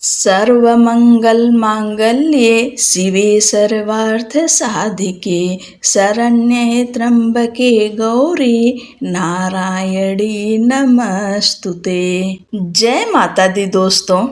सर्वमङ्गलमाङ्गल्ये शिवे सर्वार्थसाधिके शरण्ये त्र्यम्बके गौरी नारायणी नमस्तुते। जय माता दी दोस्तों।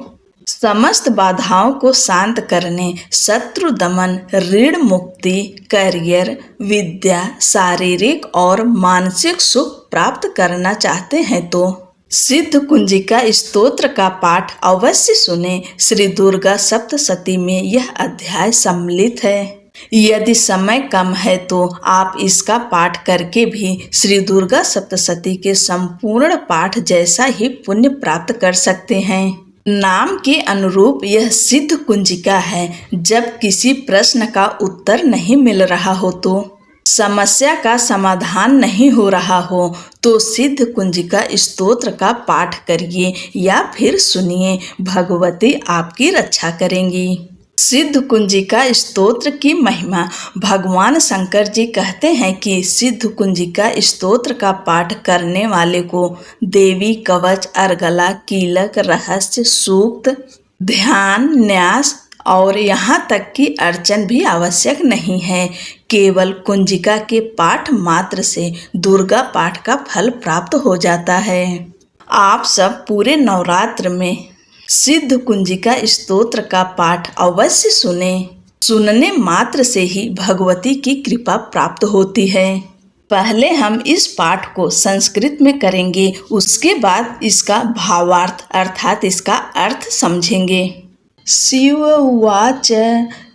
समस्त बाधाओं को शांत करने, शत्रु दमन, ऋण मुक्ति, करियर, विद्या, शारीरिक और मानसिक सुख प्राप्त करना चाहते हैं तो सिद्ध कुंजिका स्तोत्र का पाठ अवश्य सुने। श्री दुर्गा सप्तशती में यह अध्याय सम्मिलित है। यदि समय कम है तो आप इसका पाठ करके भी श्री दुर्गा सप्तशती के संपूर्ण पाठ जैसा ही पुण्य प्राप्त कर सकते हैं। नाम के अनुरूप यह सिद्ध कुंजिका है। जब किसी प्रश्न का उत्तर नहीं मिल रहा हो तो समस्या का समाधान नहीं हो रहा हो तो सिद्ध कुंजिका स्तोत्र का पाठ करिए या फिर सुनिए, भगवती आपकी रक्षा करेंगी। सिद्ध कुंजिका स्तोत्र की महिमा। भगवान शंकर जी कहते हैं कि सिद्ध कुंजिका स्तोत्र का पाठ करने वाले को देवी कवच, अर्गला, कीलक, रहस्य, सूक्त, ध्यान, न्यास और यहाँ तक कि अर्चन भी आवश्यक नहीं है। केवल कुंजिका के पाठ मात्र से दुर्गा पाठ का फल प्राप्त हो जाता है। आप सब पूरे नवरात्र में सिद्ध कुंजिका स्तोत्र का पाठ अवश्य सुने। सुनने मात्र से ही भगवती की कृपा प्राप्त होती है। पहले हम इस पाठ को संस्कृत में करेंगे, उसके बाद इसका भावार्थ अर्थात इसका अर्थ समझेंगे। शिव उवाच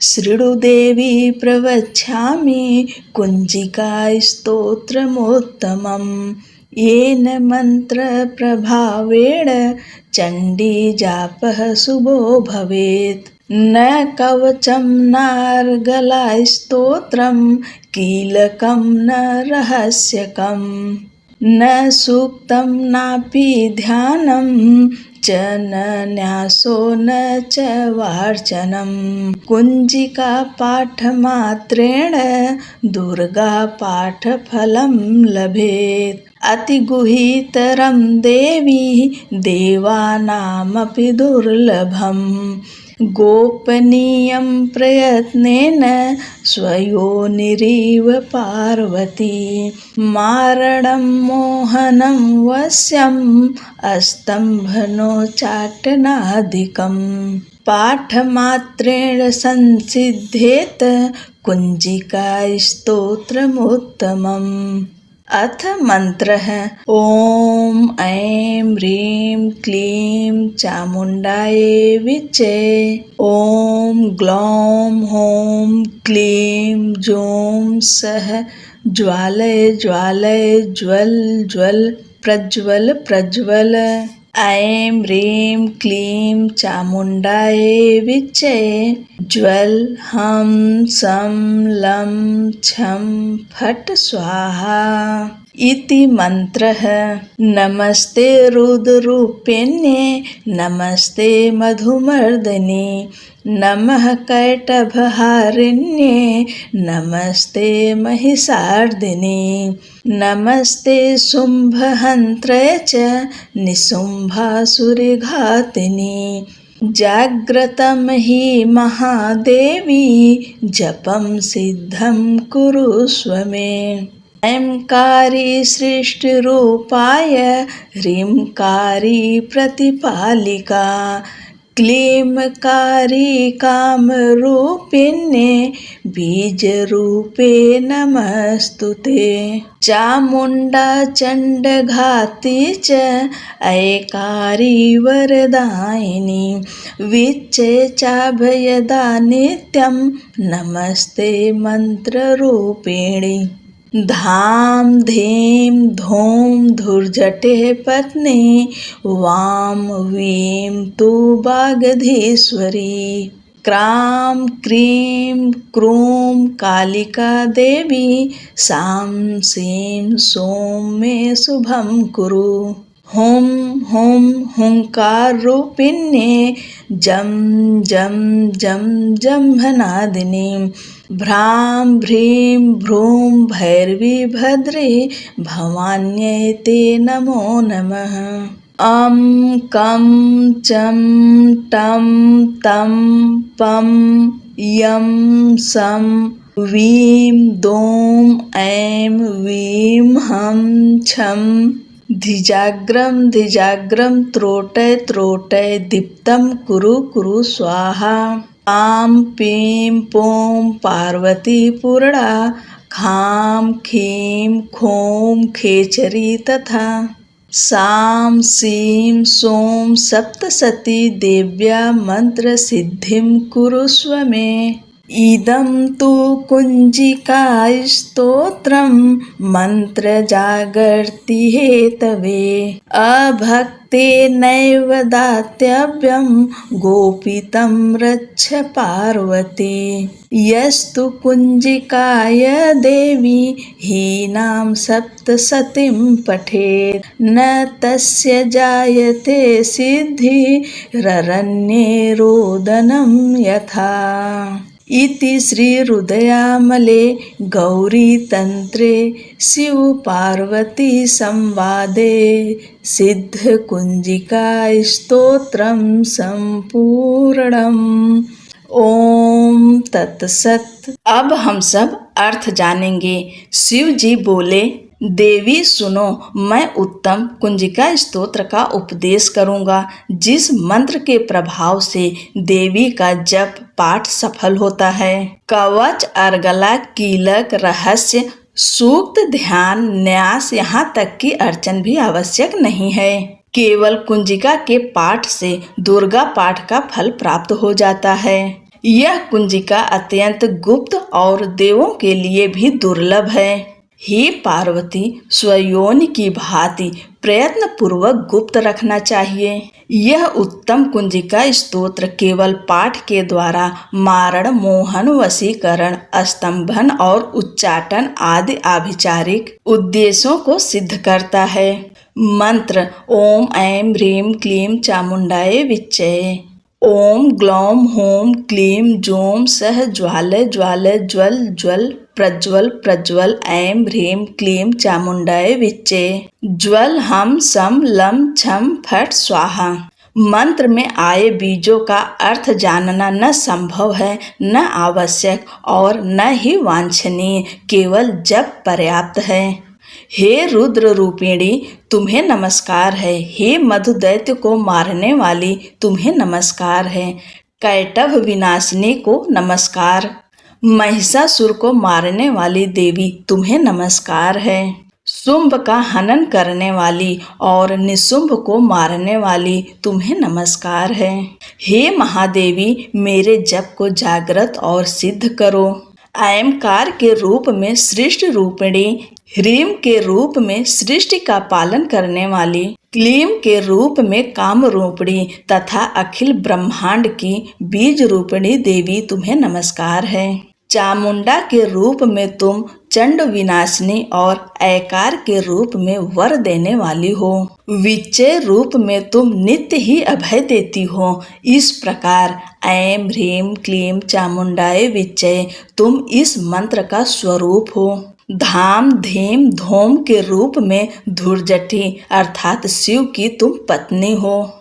शृणुदेवी प्रवक्ष्यामि कुंजिका स्तोत्रमुत्तमं येन मन्त्रप्रभावेण चण्डी जापः शुभो भवेत्। न कवचं नार्गला स्तोत्रं कीलकं न रहस्यकं न सूक्तं नापि ध्यानं च न न्यासो न च वार्चनम्। कुंजिका पाठमात्रेण दुर्गा पाठफलं लभेत्। अतिगुहितरं देवी देवानामपि दुर्लभम्। गोपनीयं प्रयत्नेन स्वयोनिरिव पार्वती। मारणं मोहनं वश्यम् अस्तम्भनोच्चाटनादिकम्। पाठमात्रेण संसिद्धेत कुंजिका स्तोत्रमुत्तमम्। अथ मंत्र है। ओम ऐं ह्रीं क्लीं चामुंडायै विचे। ओम ग्लौं हौं क्लीं जौं सः ज्वालय ज्वालय ज्वल ज्वल प्रज्वल प्रज्वल। ऐं ह्रीं क्लीं चामुंडायै विचे। ज्वल हम सं लं छं फट् स्वाहा इति मंत्रः। नमस्ते रुद्ररूपिण्ये नमस्ते मधुमर्दिने नमः कैटभहारिण्ये नमस्ते महिषार्दिने नमस्ते शुम्भहन्त्रे च निशुम्भासुरघातिने। जाग्रतं हि महादेवी जपं सिद्धं कुरुष्व मे। ऐंकारी सृष्टिरूपाय ह्रींकारी प्रतिपालिका क्लींकारी कामरूपिण्ये बीजरूपे नमस्तुते। चामुण्डा चण्डघाती च ऐकारी वरदायिनी विच्चे चाभयदा नित्यं नमस्ते मंत्ररूपिणी। धाम धीम धूम धुर्जटे पत्नी वाम वीं तु वागधीश्वरी। क्रां क्रीं क्रूं कालिका देवी सां सीं सौं मे शुभं कुरु। हुं हुं हुंकार रूपिण्ये जं जं जं जंभनादिनी। भ्रां भ्रीं भ्रूं भैरवी भद्रे भवान्यै ते नमो नमः। अम कम चम टम तम पम यम सम वीम दोम ऐं वीं हम छम धिजाग्रम त्रोटय त्रोटय दीप्तं कुरु कुरु स्वाहा। पां पीं पों पार्वती पूर्णा खां खीं खों खेचरी तथा। सां सीं सों सप्तसती देव्या मंत्र सिद्धिं कुरुष्व मे। इदं तु कुञ्जिका स्तोत्रं मंत्र जागर्ति हेतवे। अभक्तेनैव दातव्यं गोपितं रक्ष पार्वती। यस्तु कुञ्जिकाय देवी हीनां सप्तसतीं पठेत् न तस्य जायते सिद्धिररण्ये रोदनं यथा। इति श्री रुद्रयामले गौरीतन्त्रे शिव पार्वती संवादे सिद्धकुञ्जिका स्तोत्रं सम्पूर्णम्। ओम तत्सत। अब हम सब अर्थ जानेंगे। शिव जी बोले, देवी सुनो, मैं उत्तम कुंजिका स्तोत्र का उपदेश करूंगा जिस मंत्र के प्रभाव से देवी का जप पाठ सफल होता है। कवच, अर्गला, कीलक, रहस्य, सूक्त, ध्यान, न्यास, यहाँ तक कि अर्चन भी आवश्यक नहीं है। केवल कुंजिका के पाठ से दुर्गा पाठ का फल प्राप्त हो जाता है। यह कुंजिका अत्यंत गुप्त और देवों के लिए भी दुर्लभ है। हे पार्वती, स्वयोनि की भांति प्रयत्न पूर्वक गुप्त रखना चाहिए। यह उत्तम कुंजिका स्तोत्र केवल पाठ के द्वारा मारण, मोहन, वशीकरण, स्तंभन और उच्चाटन आदि आभिचारिक उद्देश्यों को सिद्ध करता है। मंत्र: ओम ऐं ह्रीं क्लीं चामुंडाय विच्चे। ओम ग्लौम होम क्लीं जोम सह ज्वाल ज्वाल ज्वल ज्वल प्रज्वल प्रज्वल ऐं ह्रीं क्लीं चामुंडाय विच्चे। ज्वल हम सम लम छम फट स्वाहा। मंत्र में आए बीजों का अर्थ जानना न संभव है, न आवश्यक और न ही वांछनीय, केवल जप पर्याप्त है। हे रुद्र रूपिणी, तुम्हें नमस्कार है। हे मधु दैत्य को मारने वाली, तुम्हें नमस्कार है। कैटभ विनाशिनी को नमस्कार। महिषासुर को मारने वाली देवी, तुम्हें नमस्कार है। शुंभ का हनन करने वाली और निशुंभ को मारने वाली, तुम्हें नमस्कार है। हे महादेवी, मेरे जप को जागृत और सिद्ध करो। ऐंकार के रूप में सृष्टि रूपिणी, ह्रीम के रूप में सृष्टि का पालन करने वाली, क्लीम के रूप में काम रूपिणी तथा अखिल ब्रह्मांड की बीज रूपिणी देवी, तुम्हें नमस्कार है। चामुंडा के रूप में तुम चंड विनाशिनी और ऐकार के रूप में वर देने वाली हो। विच्चे रूप में तुम नित्य ही अभय देती हो। इस प्रकार ऐं ह्रीं क्लीं चामुंडाय विच्चे, तुम इस मंत्र का स्वरूप हो। धाम धीम धोम के रूप में धुर्जटी अर्थात शिव की तुम पत्नी हो।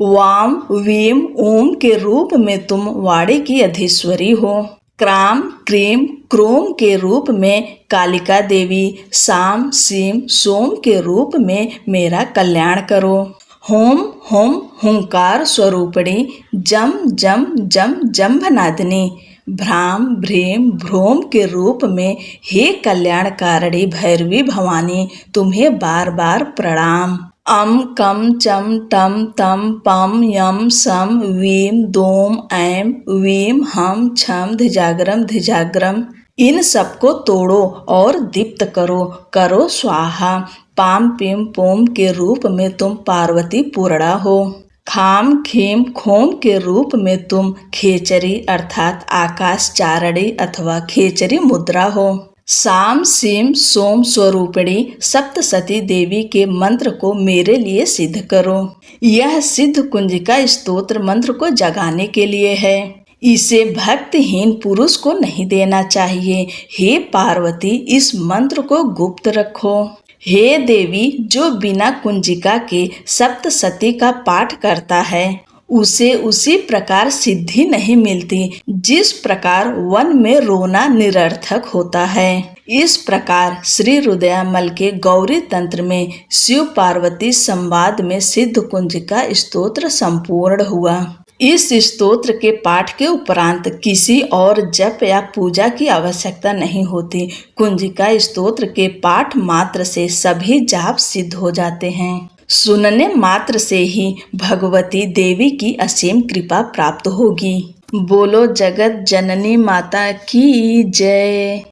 वाम वीम ओम के रूप में तुम वाणी की अधीश्वरी हो। क्राम क्रीम क्रोम के रूप में कालिका देवी, साम सीम सोम के रूप में मेरा कल्याण करो। होम होम हुंकार स्वरूपिणी, जम जम जम जम्भनादिनी, भ्राम भ्रीम भ्रोम के रूप में हे कल्याणकारिणी भैरवी भवानी, तुम्हें बार बार प्रणाम। अम कम चम टम तम पम यम सम वीम दोम ऐं वीम हम छम धिजाग्रम, इन सबको तोड़ो और दीप्त करो, करो स्वाहा। पाम पीम पोम के रूप में तुम पार्वती पूर्णा हो। खाम खीम खोम के रूप में तुम खेचरी अर्थात आकाश चारणी अथवा खेचरी मुद्रा हो। साम सीम सोम स्वरूपिणी सप्तसती देवी के मंत्र को मेरे लिए सिद्ध करो। यह सिद्ध कुंजिका स्तोत्र मंत्र को जगाने के लिए है। इसे भक्तिहीन पुरुष को नहीं देना चाहिए। हे पार्वती, इस मंत्र को गुप्त रखो। हे देवी, जो बिना कुंजिका के सप्तशती का पाठ करता है उसे उसी प्रकार सिद्धि नहीं मिलती जिस प्रकार वन में रोना निरर्थक होता है। इस प्रकार श्री रुद्रयामल के गौरी तंत्र में शिव पार्वती संवाद में सिद्ध कुंजिका स्तोत्र संपूर्ण हुआ। इस स्तोत्र के पाठ के उपरांत किसी और जप या पूजा की आवश्यकता नहीं होती। कुंजिका स्तोत्र के पाठ मात्र से सभी जाप सिद्ध हो जाते हैं। सुनने मात्र से ही भगवती देवी की असीम कृपा प्राप्त होगी। बोलो जगत जननी माता की जय।